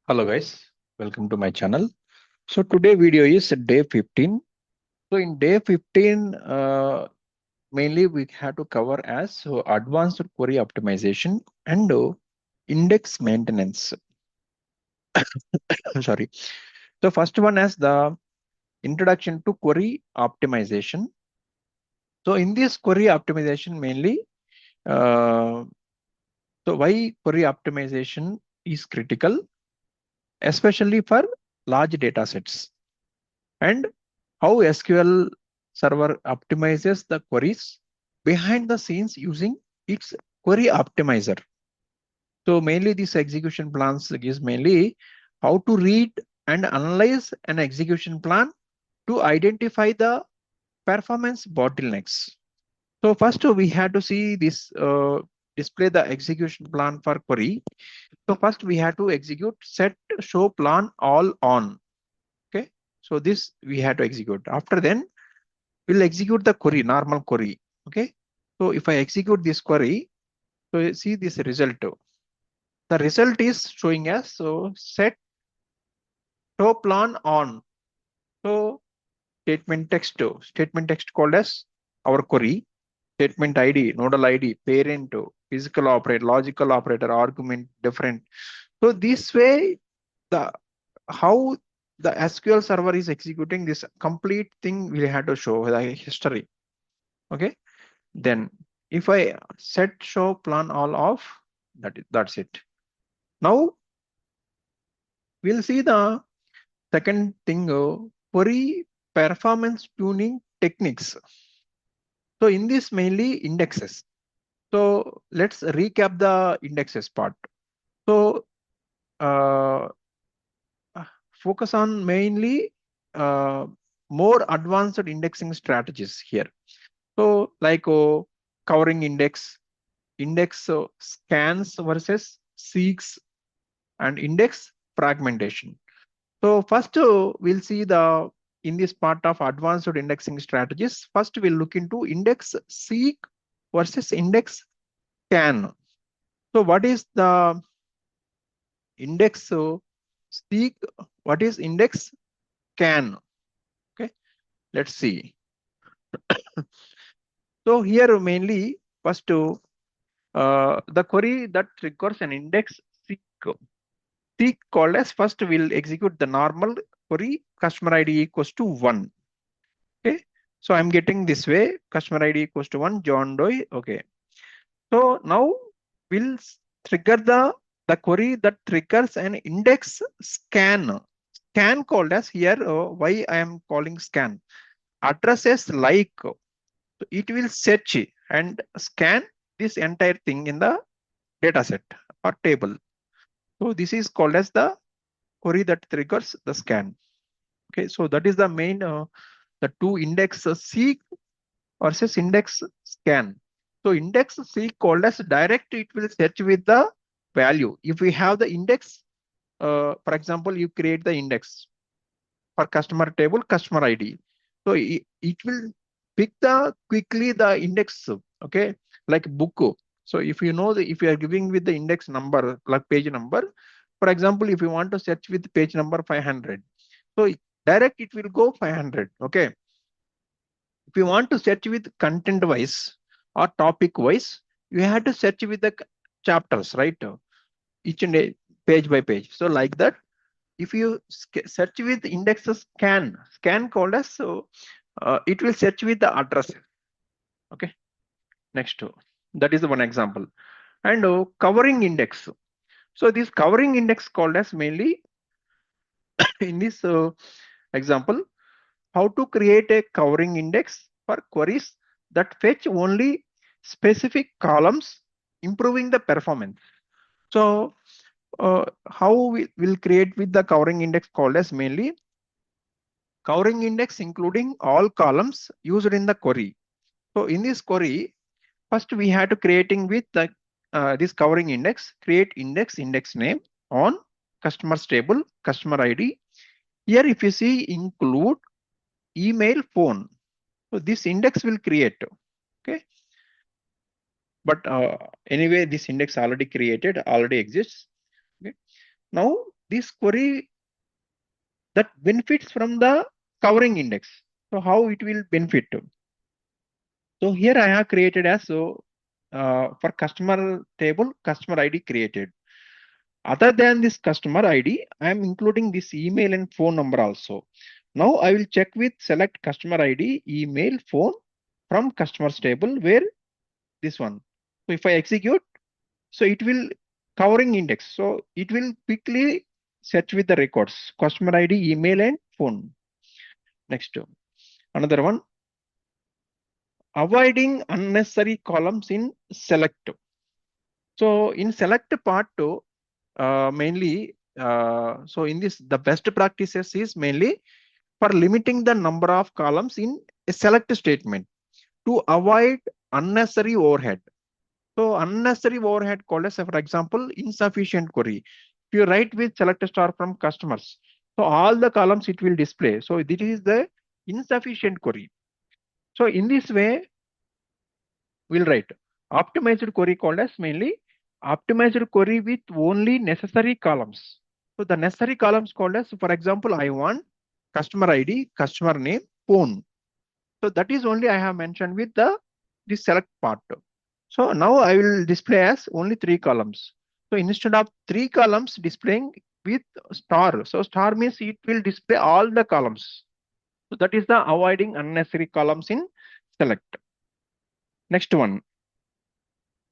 Hello guys, welcome to my channel. So today video is day 15. So in day 15, mainly we have to cover as advanced query optimization and index maintenance. Sorry. So first one as the introduction to query optimization. So in this query optimization mainly, uh, so why query optimization is critical, especially for large data sets, and how SQL Server optimizes the queries behind the scenes using its query optimizer. So mainly this execution plans is mainly how to read and analyze an execution plan to identify the performance bottlenecks. So first we had to see this display the execution plan for query. So first we have to execute set show plan all on. Okay. So this we had to execute. After then we'll execute the query, normal query. Okay. So if I execute this query, so you see this result. The result is showing us so set show plan on. So statement text called as our query, statement ID, nodal ID, parent, physical operator, logical operator, argument, different. So this way, the how the SQL server is executing this complete thing, we have to show the history. Okay. Then if I set show plan all off, that's it. Now we'll see the second thing, query performance tuning techniques. So in this mainly indexes. So let's recap the indexes part. So uh, focus on mainly uh, more advanced indexing strategies here. So like covering index scans versus seeks, and index fragmentation. So first we'll see the in this part of advanced indexing strategies. First we'll look into index seek versus index scan. So what is the index seek? What is index scan? Okay, let's see. So here mainly first the query that requires an index seek. Seek called as first we'll execute the normal query customer ID equals to 1. Okay. So I'm getting this way customer ID equals to 1 John Doe. Okay. So now we'll trigger the query that triggers an index scan. Scan called as here why I am calling scan. Addresses like so it will search and scan this entire thing in the data set or table. So this is called as the query that triggers the scan. Okay, so that is the main the two index seek versus index scan. So index seek called as direct, it will search with the value. If we have the index, for example, you create the index for customer table, customer ID. So it will pick the quickly the index, okay, like book. So if you know if you are giving with the index number, like page number, for example, if you want to search with page number 500, so direct it will go 500. Okay. If you want to search with content wise or topic wise, you have to search with the chapters, right? Each and a page by page. So like that, if you search with indexes scan called as, so it will search with the address. Okay. Next, that is the one example. And covering index. So this covering index called as mainly in this example, how to create a covering index for queries that fetch only specific columns, improving the performance. So how we will create with the covering index called as mainly covering index including all columns used in the query. So in this query, first we had to creating with the this covering index, create index name on customers table, customer ID. Here if you see include email, phone. So this index will create. Okay. But anyway, this index already created, already exists. Okay. Now this query that benefits from the covering index. So how it will benefit? So here I have created as for customer table, customer ID created. Other than this customer ID, I am including this email and phone number also. Now I will check with select customer ID, email, phone from customers table where this one. So if I execute, so it will covering index. So it will quickly search with the records, customer ID, email and phone. Next, another one, avoiding unnecessary columns in select. So in select part two, mainly, so in this, the best practices is mainly for limiting the number of columns in a select statement to avoid unnecessary overhead. So unnecessary overhead called as, for example, insufficient query. If you write with select star from customers, so all the columns it will display. So this is the insufficient query. So in this way, we'll write optimized query called as mainly optimized query with only necessary columns. So the necessary columns called as, for example, I want customer ID, customer name, phone. So that is only I have mentioned with the select part. So now I will display as only 3 columns. So instead of 3 columns displaying with star. So star means it will display all the columns. So that is the avoiding unnecessary columns in select. Next one,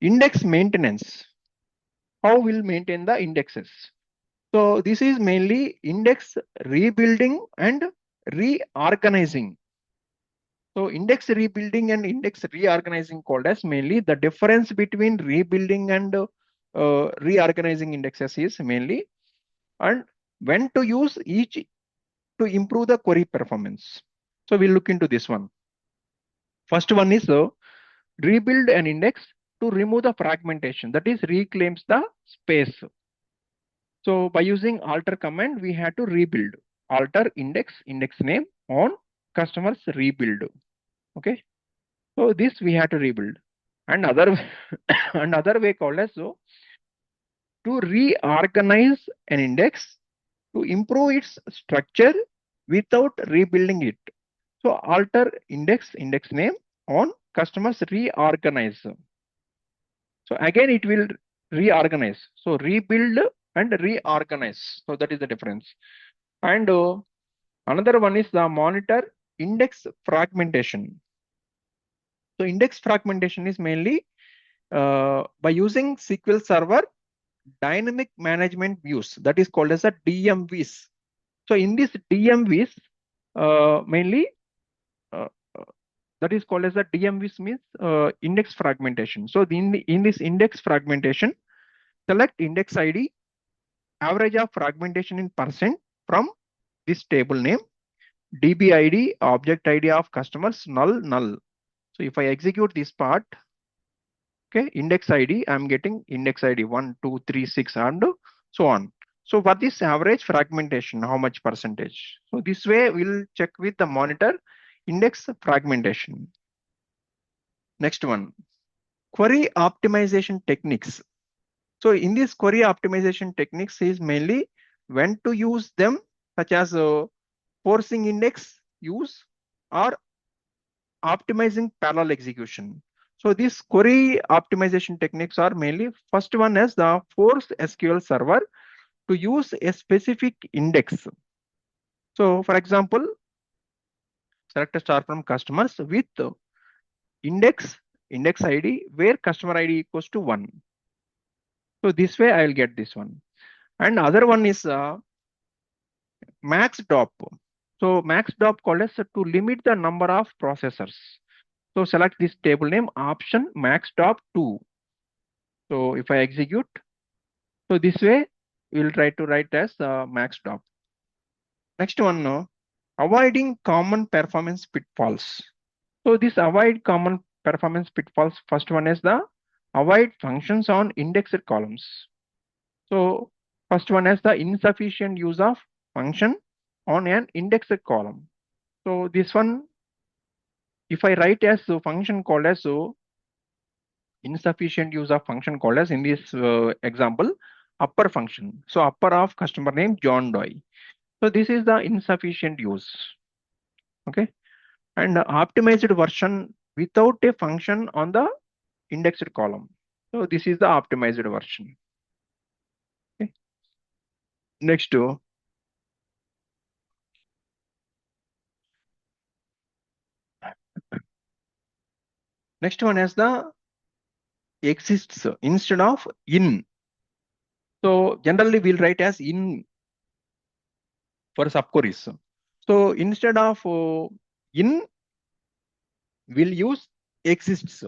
index maintenance. How will maintain the indexes? So this is mainly index rebuilding and reorganizing. So index rebuilding and index reorganizing called as mainly the difference between rebuilding and reorganizing indexes is mainly, and when to use each to improve the query performance. So we'll look into this one. First one is rebuild an index to remove the fragmentation, that is reclaims the space. So by using alter command, we had to rebuild alter index name on customers rebuild. Okay. So this we have to rebuild. And other another way called as so to reorganize an index to improve its structure without rebuilding it. So alter index name on customers reorganize. So again it will reorganize. So rebuild and reorganize. So that is the difference. And another one is the monitor index fragmentation. So index fragmentation is mainly by using SQL Server dynamic management views, that is called as a DMVs. So in this DMVs, mainly that is called as a DMVs means index fragmentation. So in this index fragmentation, select index ID, average of fragmentation in percent from this table name, DB ID, object ID of customers, null. So if I execute this part, okay, index ID, I'm getting index ID 1, 2, 3, 6, and so on. So for this average fragmentation, how much percentage? So this way we'll check with the monitor index fragmentation. Next one, query optimization techniques. So in this query optimization techniques is mainly when to use them, such as forcing index use or optimizing parallel execution. So these query optimization techniques are mainly, first one is the force SQL Server to use a specific index. So for example, select a star from customers with index ID where customer ID equals to 1. So this way I will get this one. And other one is max DOP. So max DOP called as to limit the number of processors. So select this table name option max DOP 2. So if I execute, so this way we will try to write as max DOP. Next one, avoiding common performance pitfalls. So this avoid common performance pitfalls, first one is the avoid functions on indexed columns. So first one is the insufficient use of function on an indexed column. So this one, if I write as a function called as insufficient use of function called as in this example, upper function. So upper of customer name John Doe. So this is the insufficient use. Okay. And optimized version without a function on the indexed column. So this is the optimized version. Okay. Next one is the exists instead of in. So generally we'll write as in for subqueries. So instead of in, we'll use exists.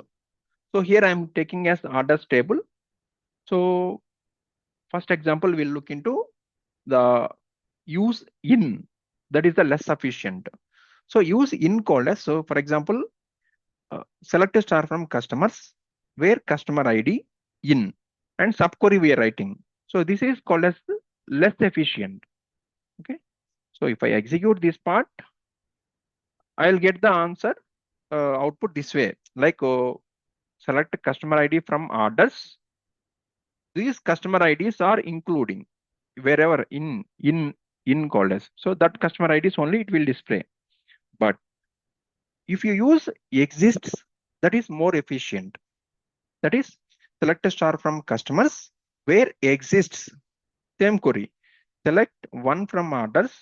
So here I'm taking as orders table. So first example, we'll look into the use in, that is the less sufficient. So use in called as, so for example, select a star from customers where customer ID in and subquery we are writing. So this is called as less efficient. Okay. So if I execute this part, I'll get the answer output this way, like select customer ID from orders. These customer IDs are including wherever in called as. So that customer IDs only it will display. But if you use exists, that is more efficient. That is select a star from customers where exists, same query. Select one from orders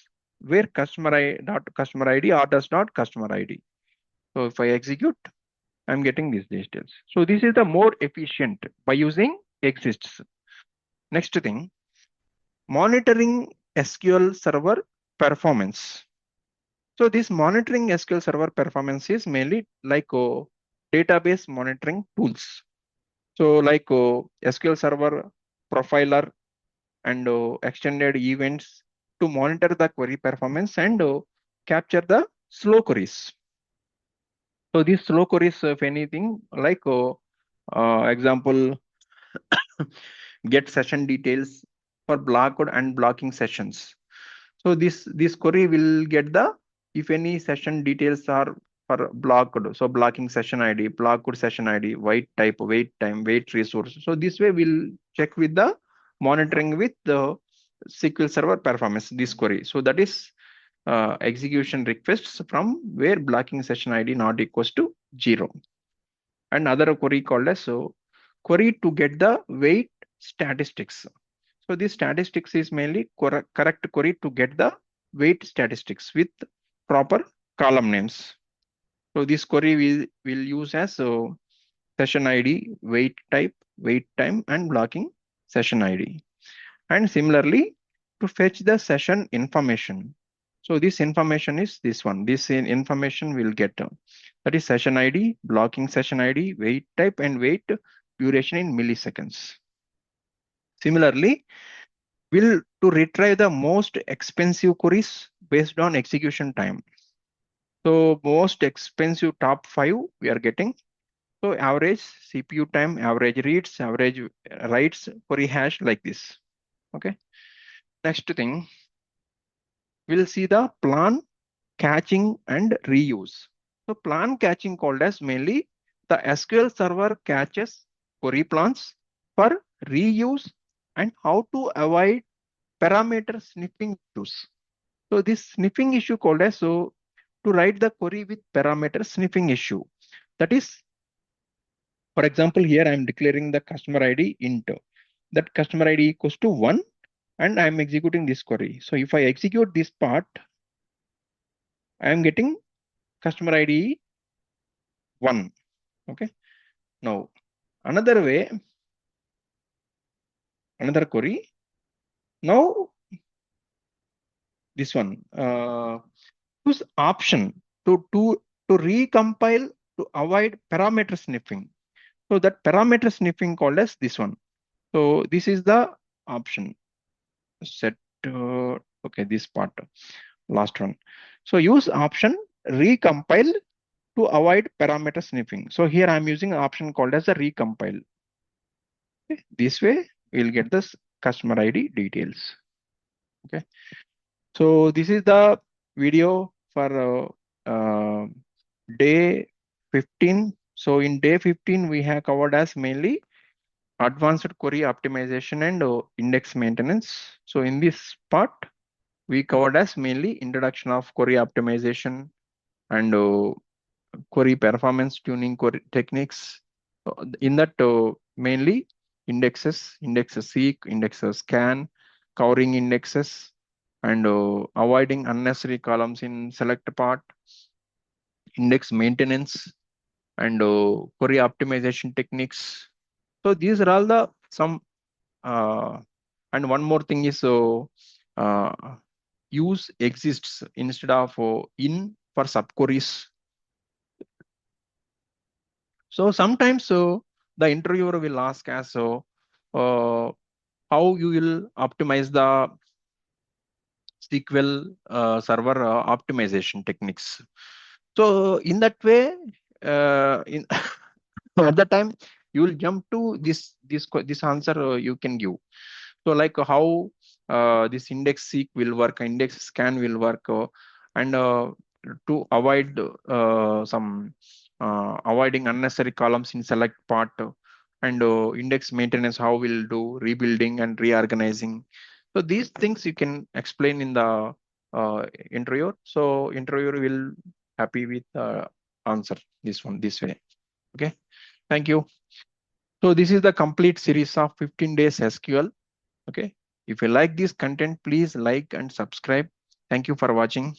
where customer ID dot customer ID orders dot customer ID. So if I execute, I'm getting these details. So this is the more efficient by using exists. Next thing, monitoring SQL Server performance. So this monitoring SQL Server performance is mainly like database monitoring tools. So like SQL Server profiler and extended events to monitor the query performance and capture the slow queries. So these slow queries, if anything, like example, get session details for blocked and blocking sessions. So this query will get the, if any session details are for blocked, so blocking session ID, blocked session ID, wait type, wait time, wait resource. So this way we'll check with the monitoring with the SQL Server performance, this query. So that is execution requests from where blocking session ID not equals to 0. Another query called as so query to get the wait statistics. So this statistics is mainly correct query to get the wait statistics with proper column names. So this query will use as session ID, wait type, wait time, and blocking session ID. And similarly, to fetch the session information. So this information is this one. This information will get that is session ID, blocking session ID, wait type, and wait duration in milliseconds. Similarly, will to retrieve the most expensive queries based on execution time. So most expensive top 5 we are getting. So average CPU time, average reads, average writes, query hash like this. Okay. Next thing, we'll see the plan catching and reuse. So plan catching called as mainly the SQL Server catches query plans for reuse and how to avoid parameter sniffing issues. So this sniffing issue called as, so to write the query with parameter sniffing issue. That is, for example, here I'm declaring the customer ID int. That customer ID equals to 1 and I'm executing this query. So if I execute this part, I'm getting customer ID 1. Okay. Now another way, another query. Now this one, use option to recompile to avoid parameter sniffing. So that parameter sniffing called as this one. So this is the option set. Okay, this part, last one. So use option recompile to avoid parameter sniffing. So here I'm using an option called as a recompile. Okay. This way we'll get this customer ID details. Okay. So this is the video for day 15. So in day 15 we have covered as mainly advanced query optimization and index maintenance. So in this part, we covered as mainly introduction of query optimization and query performance tuning query techniques. In that, mainly indexes seek, indexes scan, covering indexes, and avoiding unnecessary columns in select part, index maintenance, and query optimization techniques. So these are all the some. And one more thing is uh, use exists instead of in for subqueries. So sometimes the interviewer will ask as how you will optimize the SQL Server optimization techniques. So in that way, in at that time you will jump to this answer you can give. So like how this index seek will work, index scan will work, and to avoid some avoiding unnecessary columns in select part, and index maintenance, how we'll do rebuilding and reorganizing. So these things you can explain in the interviewer. So interviewer will happy with answer this one this way. Okay, thank you. So this is the complete series of 15 days SQL. Okay. If you like this content, please like and subscribe. Thank you for watching.